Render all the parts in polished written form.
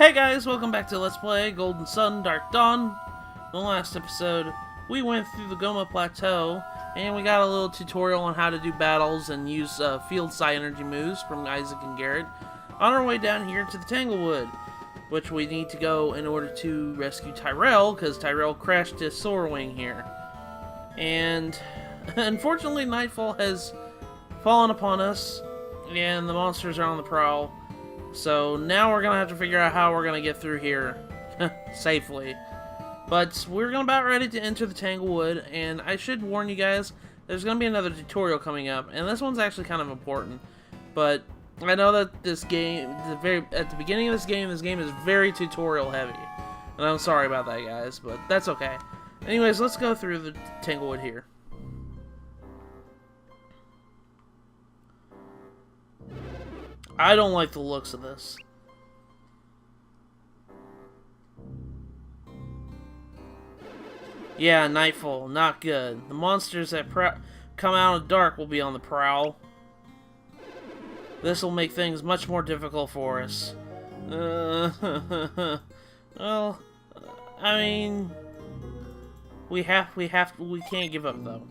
Hey guys, welcome back to Let's Play Golden Sun, Dark Dawn. In the last episode, we went through the Goma Plateau, and we got a little tutorial on how to do battles and use field psi energy moves from Isaac and Garrett on our way down here to the Tanglewood, which we need to go in order to rescue Tyrell, because Tyrell crashed his soar wing here. And unfortunately, nightfall has fallen upon us, and the monsters are on the prowl. So now we're going to have to figure out how we're going to get through here safely. But we're about ready to enter the Tanglewood, and I should warn you guys, there's going to be another tutorial coming up, and this one's actually kind of important. But I know that this game, at the beginning of this game is very tutorial heavy. And I'm sorry about that, guys, but that's okay. Anyways, let's go through the Tanglewood here. I don't like the looks of this. Yeah, nightfall, not good. The monsters that come out of the dark will be on the prowl. This will make things much more difficult for us. Well, I mean, we can't give up though.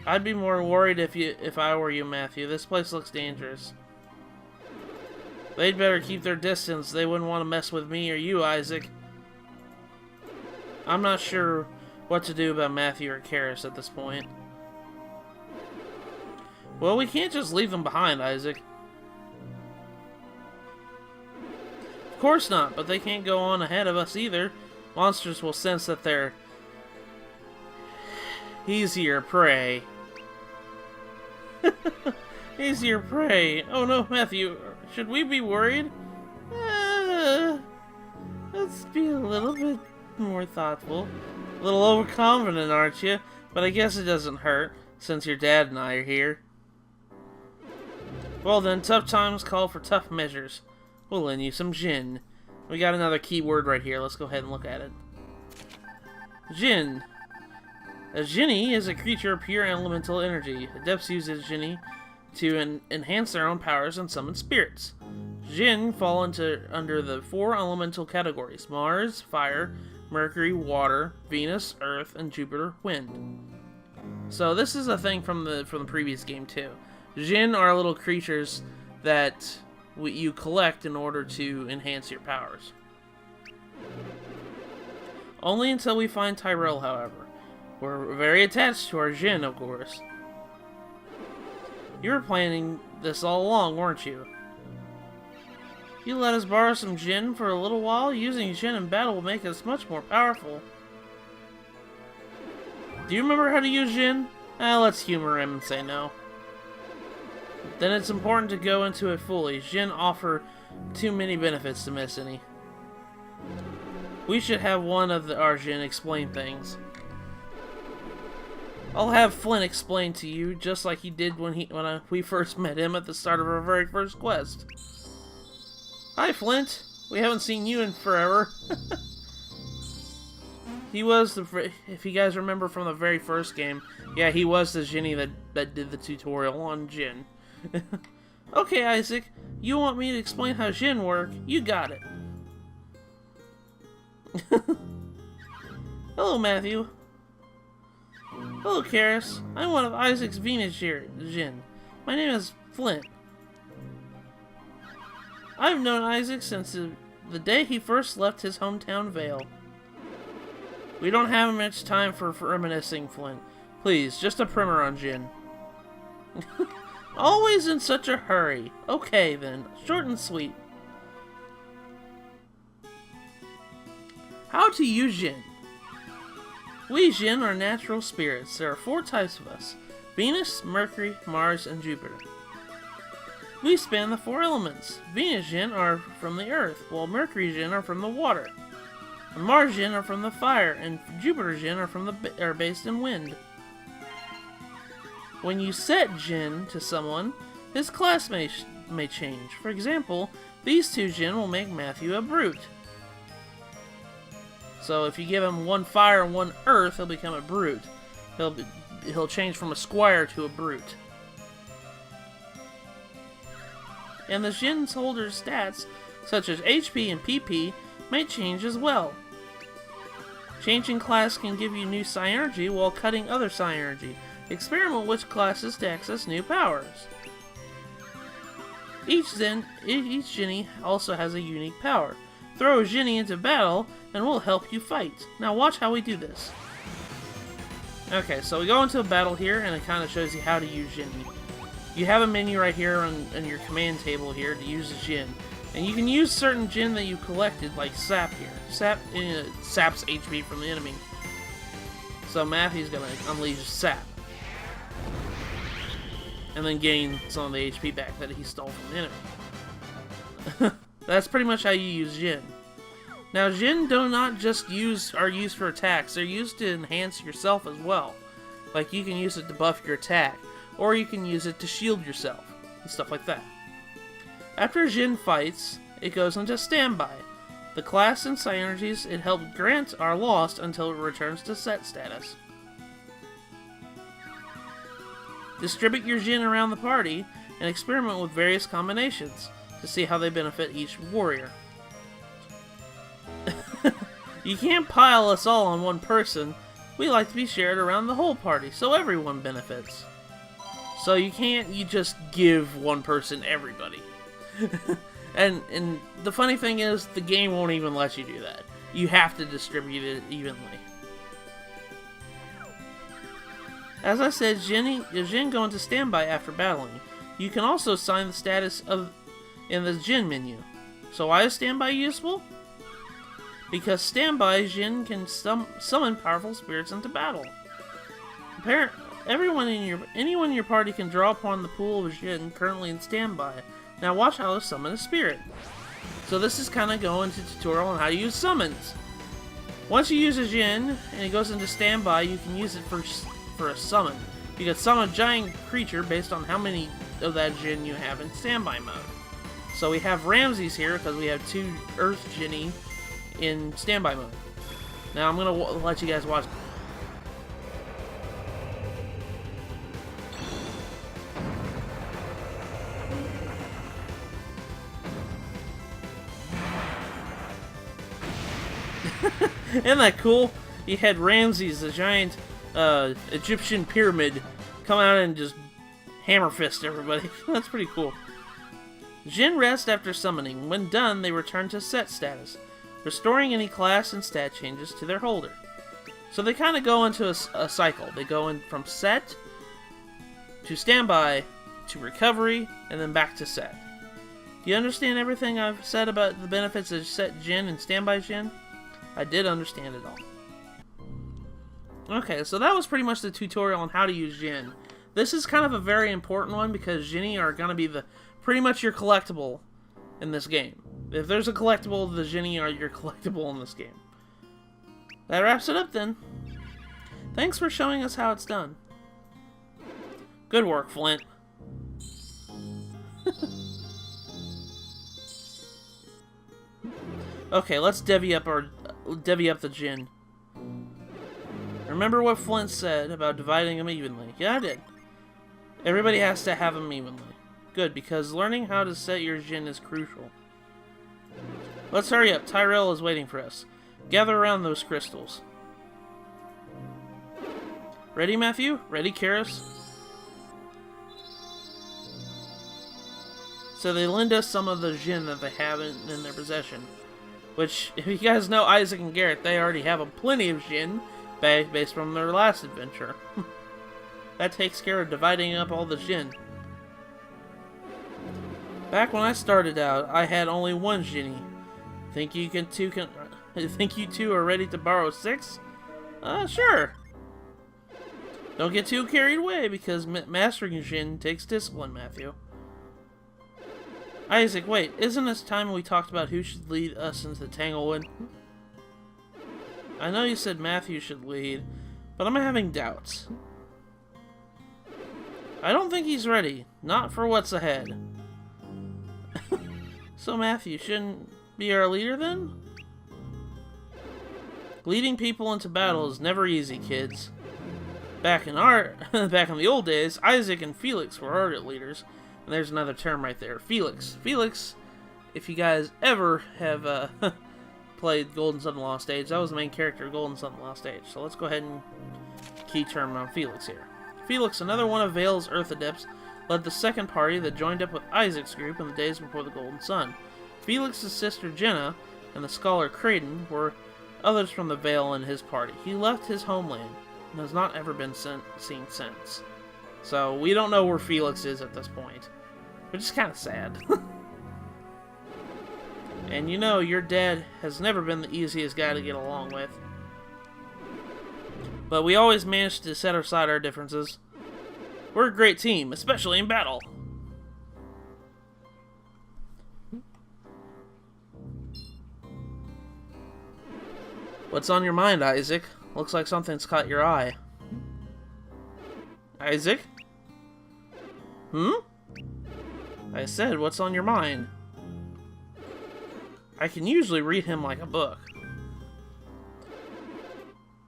I'd be more worried if I were you, Matthew. This place looks dangerous. They'd better keep their distance. They wouldn't want to mess with me or you, Isaac. I'm not sure what to do about Matthew or Karis at this point. Well, we can't just leave them behind, Isaac. Of course not, but they can't go on ahead of us either. Monsters will sense that they're easier prey. Easier prey. Oh no, Matthew, should we be worried? Let's be a little bit more thoughtful. A little overconfident, aren't you? But I guess it doesn't hurt, since your dad and I are here. Well then, tough times call for tough measures. We'll lend you some Djinn. We got another keyword right here. Let's go ahead and look at it. Djinn. A Djinni is a creature of pure elemental energy. Adepts use a Djinni to enhance their own powers and summon spirits. Djinn fall under the 4 elemental categories: Mars, Fire, Mercury, Water, Venus, Earth, and Jupiter, Wind. So this is a thing from the previous game too. Djinn are little creatures that you collect in order to enhance your powers. Only until we find Tyrell, however. We're very attached to our Djinn, of course. You were planning this all along, weren't you? You let us borrow some Djinn for a little while. Using Djinn in battle will make us much more powerful. Do you remember how to use Djinn? Let's humor him and say no. Then it's important to go into it fully. Djinn offer too many benefits to miss any. We should have one of our Djinn explain things. I'll have Flint explain to you, just like he did when we first met him at the start of our very first quest. Hi, Flint. We haven't seen you in forever. He was if you guys remember from the very first game, yeah, he was the Djinni that did the tutorial on Djinn. Okay, Isaac, you want me to explain how Djinn work? You got it. Hello, Matthew. Hello, Karis. I'm one of Isaac's Venus Djinn. My name is Flint. I've known Isaac since the day he first left his hometown Vale. We don't have much time for reminiscing, Flint. Please, just a primer on Djinn. Always in such a hurry. Okay, then. Short and sweet. How to use Djinn. We Djinn are natural spirits. There are 4 types of us: Venus, Mercury, Mars, and Jupiter. We span the 4 elements. Venus Djinn are from the earth, while Mercury Djinn are from the water. The Mars Djinn are from the fire, and Jupiter Djinn are based in wind. When you set Djinn to someone, his class may change. For example, these 2 Djinn will make Matthew a brute. So if you give him 1 fire and 1 earth, he'll become a brute. He'll change from a squire to a brute. And the Djinn's holder's stats such as HP and PP, may change as well. Changing class can give you new psi energy while cutting other psi energy. Experiment with which classes to access new powers. Each Djinni also has a unique power. Throw a Djinni into battle and we'll help you fight. Now watch how we do this. Okay, so we go into a battle here and it kind of shows you how to use Djinni. You have a menu right here on your command table here to use a Djinn. And you can use certain Djinn that you collected, like Sap here. Sap saps HP from the enemy. So Matthew's gonna unleash Sap. And then gain some of the HP back that he stole from the enemy. That's pretty much how you use Djinn. Now Djinn do not just are used for attacks, they're used to enhance yourself as well. Like you can use it to buff your attack, or you can use it to shield yourself, and stuff like that. After Djinn fights, it goes into standby. The class and psi energies it helped grant are lost until it returns to set status. Distribute your Djinn around the party and experiment with various combinations to see how they benefit each warrior. You can't pile us all on one person. We like to be shared around the whole party so everyone benefits. So you just give one person everybody. and the funny thing is, the game won't even let you do that. You have to distribute it evenly. As I said, Djinn go into standby after battling. You can also assign the status in the Djinn menu. So why is standby useful? Because standby Djinn can summon powerful spirits into battle. Anyone in your party can draw upon the pool of Djinn currently in standby. Now watch how to summon a spirit. So this is kind of going to tutorial on how to use summons. Once you use a Djinn and it goes into standby, you can use it for a summon. You can summon a giant creature based on how many of that Djinn you have in standby mode. So we have Ramses here because we have 2 Earth Djinni in standby mode. Now I'm gonna let you guys watch. Isn't that cool? You had Ramses, the giant Egyptian pyramid, come out and just hammer fist everybody. That's pretty cool. Djinn rest after summoning. When done, they return to set status, restoring any class and stat changes to their holder. So they kind of go into a cycle. They go in from set to standby to recovery and then back to set. Do you understand everything I've said about the benefits of set Djinn and standby Djinn? I did understand it all. Okay, so that was pretty much the tutorial on how to use Djinn. This is kind of a very important one because Djinni are going to be pretty much your collectible in this game. If there's a collectible, the Djinni are your collectible in this game. That wraps it up then. Thanks for showing us how it's done. Good work, Flint. Okay, let's divvy up the Djinn. Remember what Flint said about dividing them evenly? Yeah, I did. Everybody has to have them evenly. Good, because learning how to set your Djinn is crucial. Let's hurry up. Tyrell is waiting for us. Gather around those crystals. Ready, Matthew? Ready, Karis? So they lend us some of the Djinn that they have in their possession. Which, if you guys know Isaac and Garrett, they already have a plenty of Djinn based from their last adventure. That takes care of dividing up all the Djinn. Back when I started out, I had only 1 Djinni. Think you two are ready to borrow 6? Sure. Don't get too carried away, because mastering Djinn takes discipline, Matthew. Isaac, wait, isn't it time we talked about who should lead us into Tanglewood? I know you said Matthew should lead, but I'm having doubts. I don't think he's ready, not for what's ahead. So Matthew shouldn't be our leader then? Leading people into battle is never easy, kids. Back in the old days, Isaac and Felix were art leaders. And there's another term right there, Felix. Felix if you guys ever have played Golden Sun Lost Age, that was the main character of Golden Sun Lost Age. So let's go ahead and key term on Felix here. Felix, another one of Vale's Earth Adepts, led the second party that joined up with Isaac's group in the days before the Golden Sun. Felix's sister Djinni and the scholar Creighton were others from the Vale in his party. He left his homeland and has not ever been seen since. So we don't know where Felix is at this point, which is kind of sad. And you know, your dad has never been the easiest guy to get along with. But we always manage to set aside our differences. We're a great team, especially in battle. What's on your mind, Isaac? Looks like something's caught your eye. Isaac? I said, what's on your mind? I can usually read him like a book.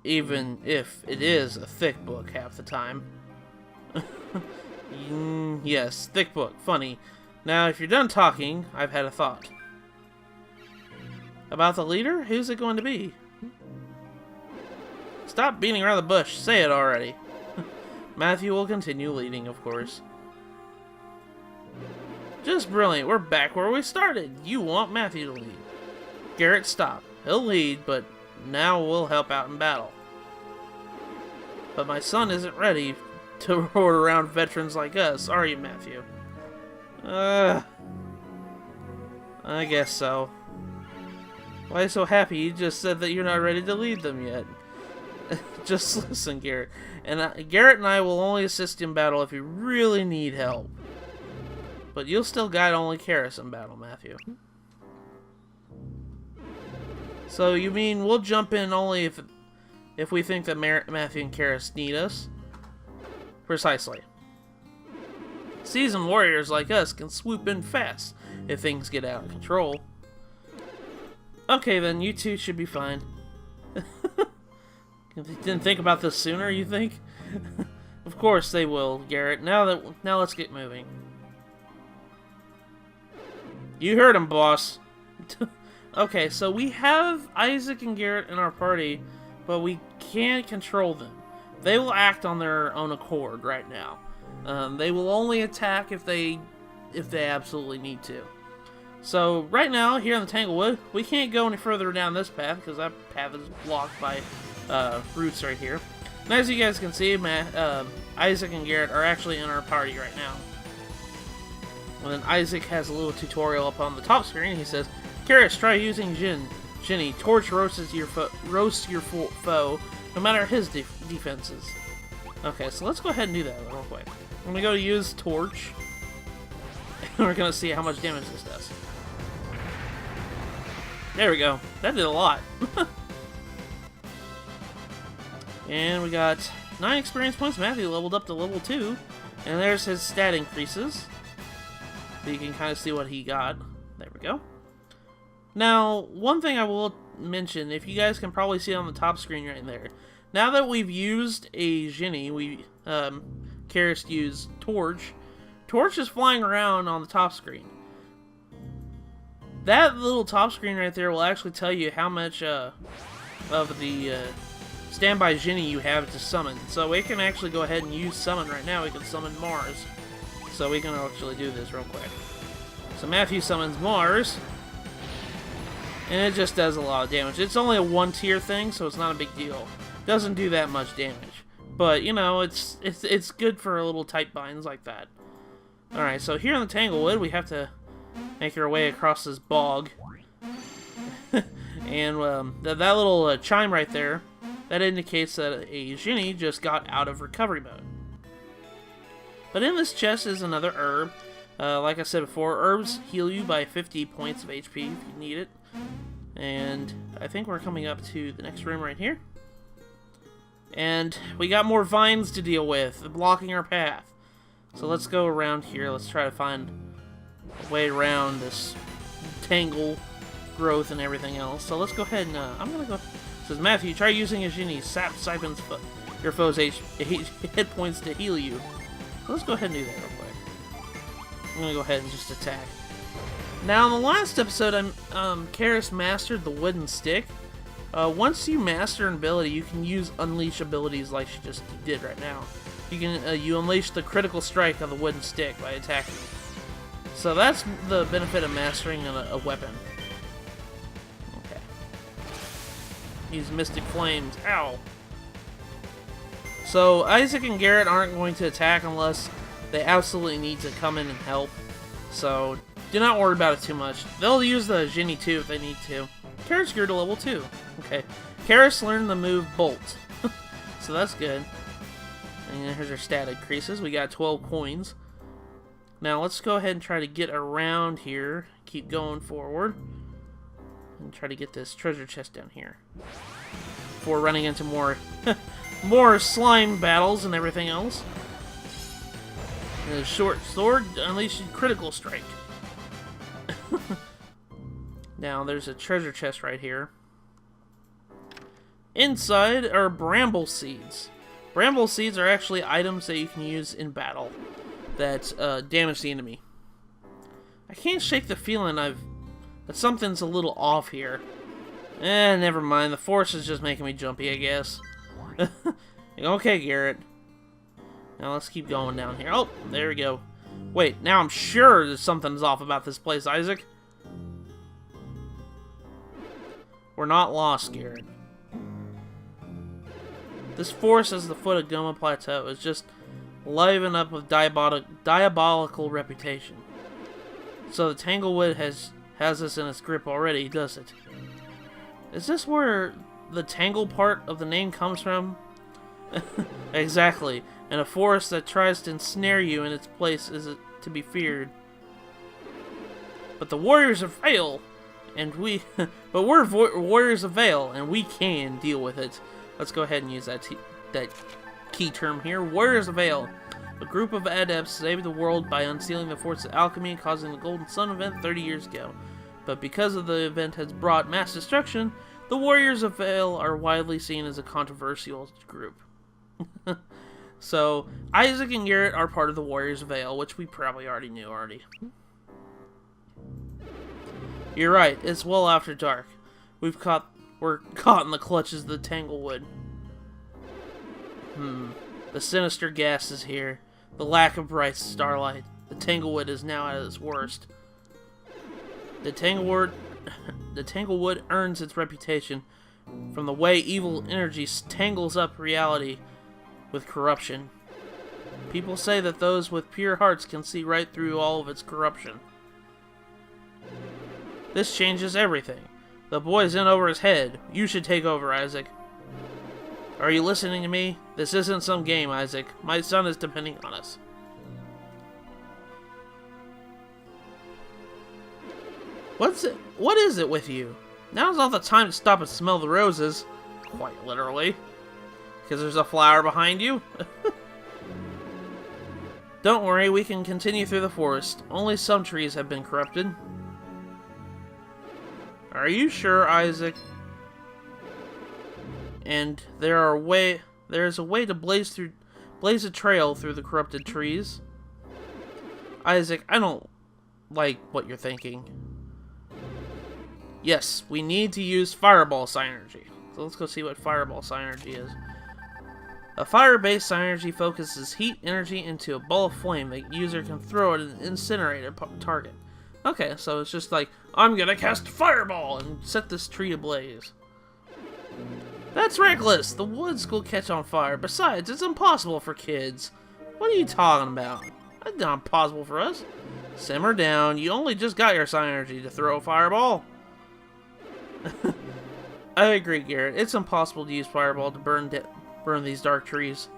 Even if it is a thick book half the time. Yes, thick book. Funny. Now, if you're done talking, I've had a thought. About the leader? Who's it going to be? Stop beating around the bush. Say it already. Matthew will continue leading, of course. Just brilliant. We're back where we started. You want Matthew to lead. Garrett, stop. He'll lead, but now we'll help out in battle. But my son isn't ready to roar around veterans like us, are you, Matthew? I guess so. Why so happy? You just said that you're not ready to lead them yet. Just listen, Garrett. And Garrett and I will only assist in battle if you really need help. But you'll still guide only Karis in battle, Matthew. So you mean we'll jump in only if we think that Matthew and Karis need us? Precisely. Seasoned warriors like us can swoop in fast if things get out of control. Okay then, you two should be fine. Didn't think about this sooner, you think? Of course they will, Garrett. Now let's get moving. You heard him, boss. Okay, so we have Isaac and Garrett in our party, but we can't control them. They will act on their own accord right now. They will only attack if they absolutely need to. So right now, here in the Tanglewood, we can't go any further down this path because that path is blocked by roots right here. And as you guys can see, Isaac and Garrett are actually in our party right now. And then Isaac has a little tutorial up on the top screen. He says, Karis, try using Djinni. Torch roasts your foe, no matter his defenses. Okay, so let's go ahead and do that real quick. I'm going to go to use Torch. And we're going to see how much damage this does. There we go. That did a lot. And we got 9 experience points. Matthew leveled up to level 2. And there's his stat increases. So you can kind of see what he got. There we go. Now, one thing I will mention, if you guys can probably see it on the top screen right there. Now that we've used a Djinni, Karis used Torch. Torch is flying around on the top screen. That little top screen right there will actually tell you how much of the standby Djinni you have to summon. So we can actually go ahead and use summon right now. We can summon Mars. So we can actually do this real quick. So Matthew summons Mars. And it just does a lot of damage. It's only a 1-tier thing, so it's not a big deal. Doesn't do that much damage. But, you know, it's good for little tight binds like that. Alright, so here in the Tanglewood, we have to make our way across this bog. And that little chime right there, that indicates that a Djinni just got out of recovery mode. But in this chest is another herb. Like I said before, herbs heal you by 50 points of HP if you need it. And I think we're coming up to the next room right here. And we got more vines to deal with, blocking our path. So let's go around here. Let's try to find a way around this tangle growth and everything else. So let's go ahead and I'm gonna go. It says Matthew, try using a Djinni. Sap siphons your foe's hit points to heal you. So let's go ahead and do that real quick. I'm gonna go ahead and just attack. Now, in the last episode, Karis mastered the wooden stick. Once you master an ability, you can use unleash abilities like she just did right now. You can you unleash the critical strike of the wooden stick by attacking. So that's the benefit of mastering a weapon. Okay. Use Mystic Flames. Ow! So Isaac and Garrett aren't going to attack unless they absolutely need to come in and help. So do not worry about it too much. They'll use the Djinni too if they need to. Karis grew to level 2. Okay. Karis learned the move Bolt. So that's good. And here's our stat increases. We got 12 coins. Now let's go ahead and try to get around here. Keep going forward. And try to get this treasure chest down here. Before running into more more slime battles and everything else. And a short sword unleashes critical strike. Now there's a treasure chest right here. Inside are bramble seeds. Bramble seeds are actually items that you can use in battle that damage the enemy. I can't shake the feeling that something's a little off here. Never mind. The force is just making me jumpy, I guess. Okay, Garrett. Now let's keep going down here. Oh, there we go. Wait, now I'm sure that something's off about this place, Isaac. We're not lost, Garrett. This forest at the foot of Goma Plateau is just livened up with diabolical reputation. So the Tanglewood has us in its grip already, does it? Is this where the tangle part of the name comes from? Exactly. And a forest that tries to ensnare you in its place is to be feared. But the warriors of Vale, and we... but we're warriors of Vale, and we can deal with it. Let's go ahead and use that key term here. Warriors of Vale. A group of adepts saved the world by unsealing the force of alchemy and causing the Golden Sun event 30 years ago. But because of the event has brought mass destruction, the Warriors of Vale are widely seen as a controversial group. So, Isaac and Garrett are part of the Warriors of Vale, which we probably already knew already. You're right, it's well after dark. We're caught in the clutches of the Tanglewood. The sinister gas is here. The lack of bright starlight. The Tanglewood is now at its worst. The Tanglewood earns its reputation from the way evil energy tangles up reality with corruption. People say that those with pure hearts can see right through all of its corruption. This changes everything. The boy's in over his head. You should take over, Isaac. Are you listening to me? This isn't some game, Isaac. My son is depending on us. What is it with you? Now's not the time to stop and smell the roses. Quite literally. Because there's a flower behind you? Don't worry, we can continue through the forest. Only some trees have been corrupted. Are you sure, Isaac? And there's a way to blaze a trail through the corrupted trees. Isaac, I don't like what you're thinking. Yes, we need to use Fireball Synergy. So let's go see what Fireball Synergy is. A fire-based synergy focuses heat energy into a ball of flame. The user can throw it and incinerate a target. Okay, so it's just like, I'm gonna cast Fireball and set this tree ablaze. That's reckless! The woods will catch on fire. Besides, it's impossible for kids. What are you talking about? That's not possible for us. Simmer down. You only just got your synergy to throw a fireball. I agree, Garrett. It's impossible to use Fireball to burn these dark trees.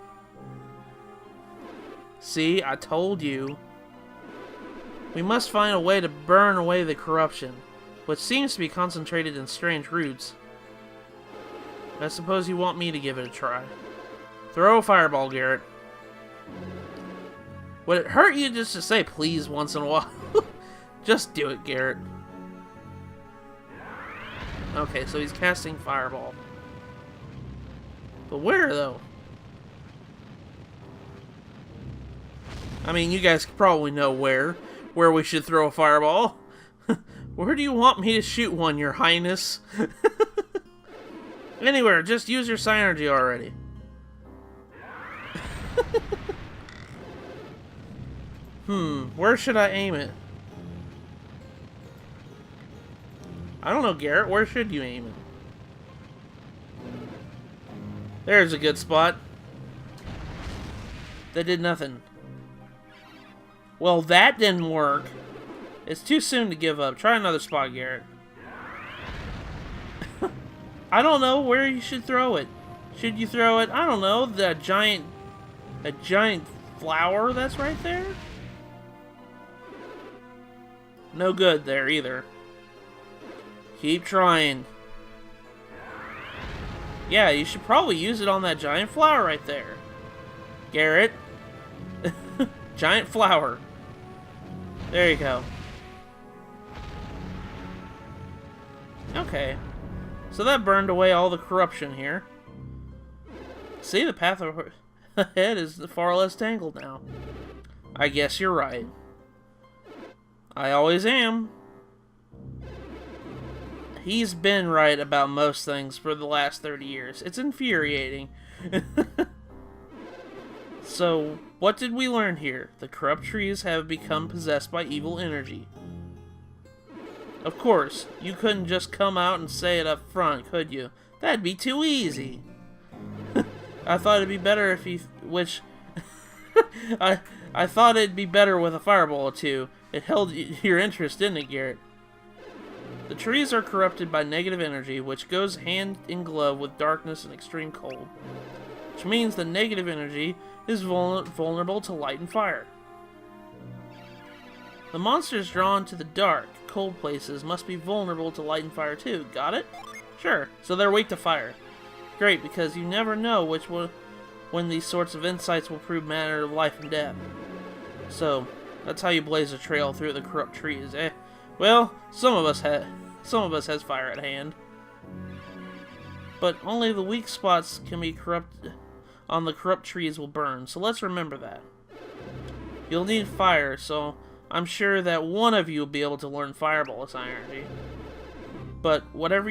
See, I told you. We must find a way to burn away the corruption, which seems to be concentrated in strange roots. I suppose you want me to give it a try. Throw a fireball, Garrett. Would it hurt you just to say please once in a while? Just do it, Garrett. Okay, so he's casting fireball. But where, though? I mean, you guys probably know where we should throw a fireball. Where do you want me to shoot one, your highness? Anywhere, just use your psi energy already. Where should I aim it? I don't know, Garrett. Where should you aim it? There's a good spot. That did nothing. Well, that didn't work. It's too soon to give up. Try another spot, Garrett. I don't know where you should throw it. Should you throw it, I don't know, a giant flower that's right there? No good there either. Keep trying. Yeah, you should probably use it on that giant flower right there. Garrett. Giant flower. There you go. Okay. So that burned away all the corruption here. See, the path ahead is far less tangled now. I guess you're right. I always am. He's been right about most things for the last 30 years. It's infuriating. So, what did we learn here? The corrupt trees have become possessed by evil energy. Of course, you couldn't just come out and say it up front, could you? That'd be too easy. I thought it'd be better if you... I thought it'd be better with a fireball or two. It held your interest, didn't it, Garrett? The trees are corrupted by negative energy, which goes hand in glove with darkness and extreme cold. Which means the negative energy is vulnerable to light and fire. The monsters drawn to the dark, cold places must be vulnerable to light and fire too. Got it? Sure. So they're weak to fire. Great, because you never know when these sorts of insights will prove matter of life and death. So, that's how you blaze a trail through the corrupt trees, eh? Well, some of us has fire at hand. But only the weak spots can be corrupted on the corrupt trees will burn, so let's remember that. You'll need fire, so I'm sure that one of you will be able to learn Fireball as energy. But whichever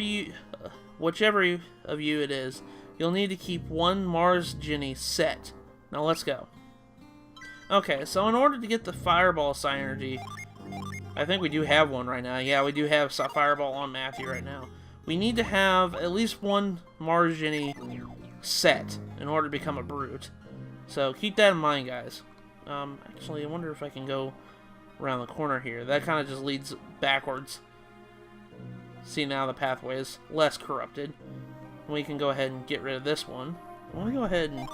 of you it is, you'll need to keep one Mars Djinni set. Now let's go. Okay, so in order to get the Fireball Psi Energy, I think we do have one right now. Yeah, we do have Fireball on Matthew right now. We need to have at least one Mars Djinni set in order to become a brute. So keep that in mind, guys. Actually, I wonder if I can go around the corner here. That kind of just leads backwards. See, now the pathway is less corrupted. We can go ahead and get rid of this one. I'm going to go ahead and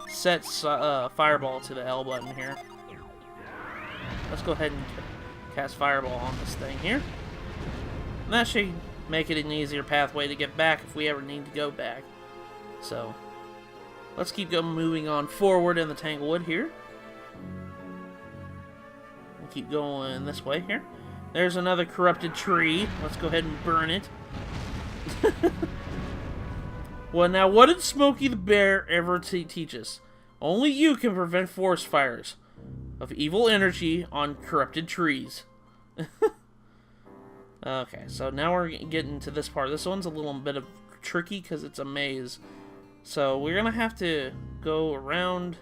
set Fireball to the L button here. Let's go ahead and cast Fireball on this thing here. And that should make it an easier pathway to get back if we ever need to go back. So, let's keep moving on forward in the Tanglewood here. We'll keep going this way here. There's another corrupted tree. Let's go ahead and burn it. Well, now, what did Smokey the Bear ever teach us? Only you can prevent forest fires of evil energy on corrupted trees. Okay, so now we're getting to this part. This one's a little bit of tricky because it's a maze. So we're going to have to go around,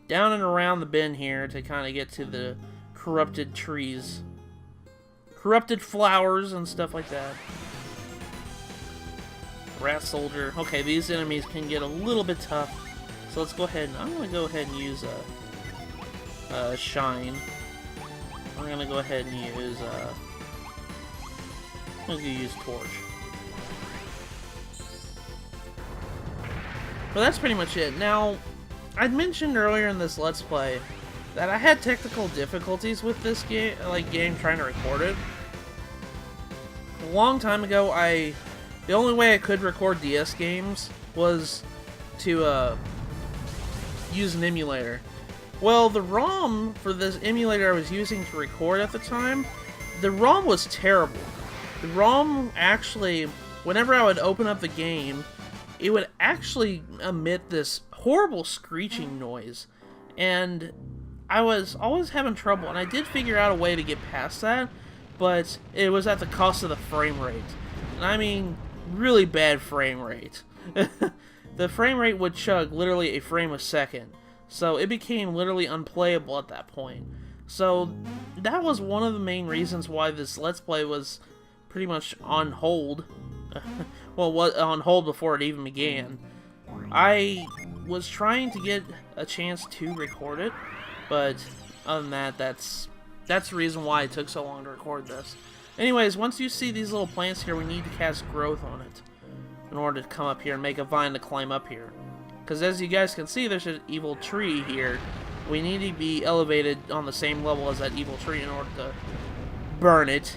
down and around the bend here to kind of get to the corrupted trees. Corrupted flowers and stuff like that. Rat Soldier. Okay, these enemies can get a little bit tough. So let's go ahead and... I'm going to go ahead and use Shine. I'm going to go ahead and use... I'm going to use Torch. But that's pretty much it. Now, I'd mentioned earlier in this Let's Play that I had technical difficulties with this game trying to record it. A long time ago, the only way I could record DS games was to use an emulator. Well, the ROM for this emulator I was using to record at the time, the ROM was terrible. The ROM actually, whenever I would open up the game, it would actually emit this horrible screeching noise. And I was always having trouble, and I did figure out a way to get past that, but it was at the cost of the frame rate. And I mean, really bad frame rate. The frame rate would chug literally a frame a second, so it became literally unplayable at that point. So that was one of the main reasons why this Let's Play was pretty much on hold. Well, was on hold before it even began. I was trying to get a chance to record it, but other than that, that's the reason why it took so long to record this. Anyways, once you see these little plants here, we need to cast growth on it in order to come up here and make a vine to climb up here. Because as you guys can see, there's an evil tree here. We need to be elevated on the same level as that evil tree in order to burn it.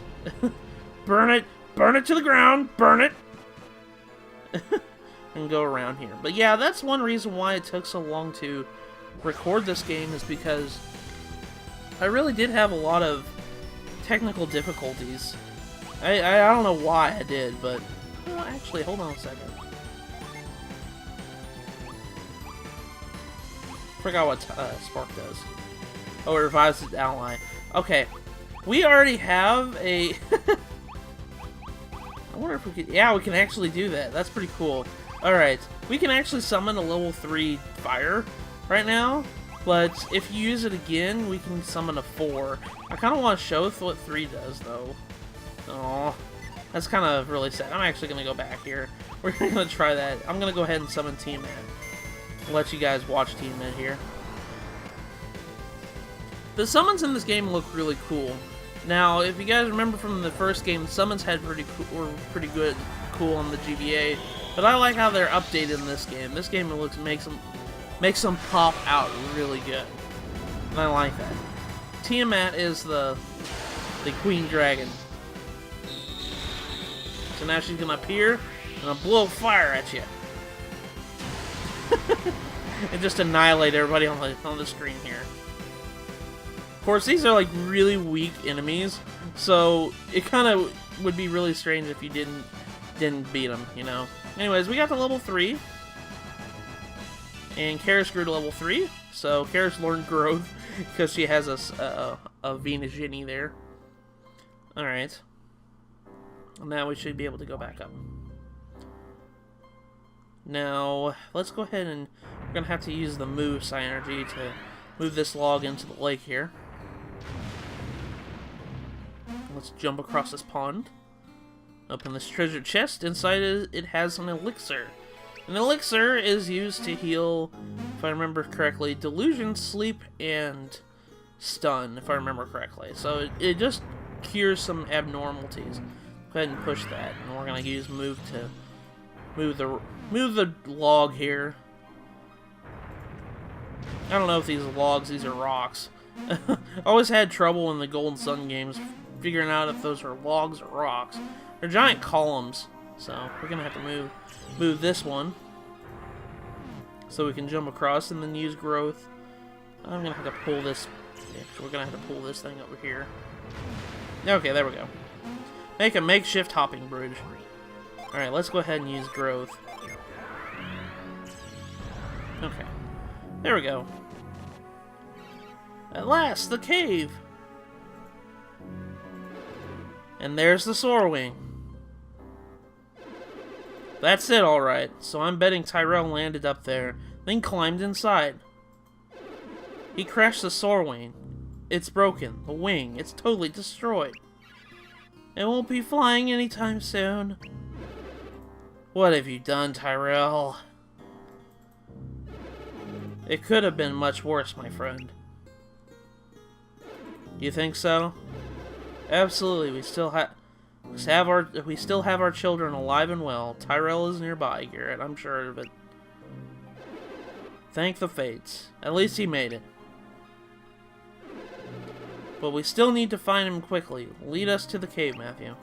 Burn it! Burn it to the ground! Burn it! And go around here. But yeah, that's one reason why it took so long to record this game, is because I really did have a lot of technical difficulties. I don't know why I did, but... Well, actually, hold on a second. Forgot what Spark does. Oh, it revives its ally. Okay. We already have a... I wonder if we could... Yeah, we can actually do that. That's pretty cool. Alright. We can actually summon a level 3 fire right now. But if you use it again, we can summon a 4. I kind of want to show what 3 does, though. Aww. That's kind of really sad. I'm actually going to go back here. We're going to try that. I'm going to go ahead and summon Tiamat. Let you guys watch Tiamat here. The summons in this game look really cool. Now, if you guys remember from the first game, the summons were pretty good, cool on the GBA. But I like how they're updated in this game. This game makes them pop out really good. And I like that. Tiamat is the Queen Dragon. So now she's gonna appear and blow fire at you. And just annihilate everybody on the screen here. Of course, these are like really weak enemies, so it kind of would be really strange if you didn't beat them, you know. Anyways, we got to level 3. And Karis grew to level 3, so Karis learned growth because she has a Venus Djinni there. Alright. Now we should be able to go back up. Now, let's go ahead and we're going to have to use the move psi energy to move this log into the lake here. Let's jump across this pond. Open this treasure chest. Inside it has an elixir. An elixir is used to heal, if I remember correctly, delusion, sleep, and stun, if I remember correctly. So it just cures some abnormalities. Go ahead and push that, and we're gonna use move to move the log here. I don't know if these are logs, these are rocks. I always had trouble in the Golden Sun games figuring out if those are logs or rocks. They're giant columns, so we're gonna have to move this one so we can jump across and then use growth. I'm gonna have to pull this. We're gonna have to pull this thing over here. Okay, there we go. Make a makeshift hopping bridge. Alright, let's go ahead and use growth. Okay. There we go. At last, the cave! And there's the Soar Wing. That's it, alright. So I'm betting Tyrell landed up there, then climbed inside. He crashed the Soar Wing. It's broken. The wing. It's totally destroyed. It won't be flying anytime soon. What have you done, Tyrell? It could have been much worse, my friend. You think so? Absolutely. We still have our children alive and well. Tyrell is nearby, Garrett. I'm sure of it. Thank the fates. At least he made it. But we still need to find him quickly. Lead us to the cave, Matthew.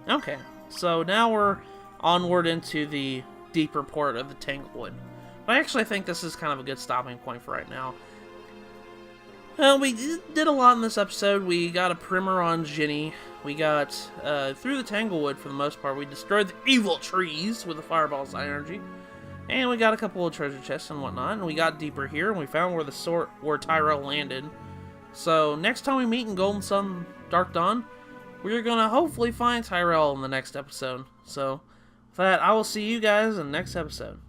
Okay, so now we're onward into the deeper part of the Tanglewood. But I actually think this is kind of a good stopping point for right now. Well, we did a lot in this episode. We got a primer on Djinni. We got through the Tanglewood for the most part. We destroyed the evil trees with the fireball psi energy. And we got a couple of treasure chests and whatnot. And we got deeper here, and we found where Tyrell landed. So next time we meet in Golden Sun Dark Dawn, we're gonna hopefully find Tyrell in the next episode. So, with that, I will see you guys in the next episode.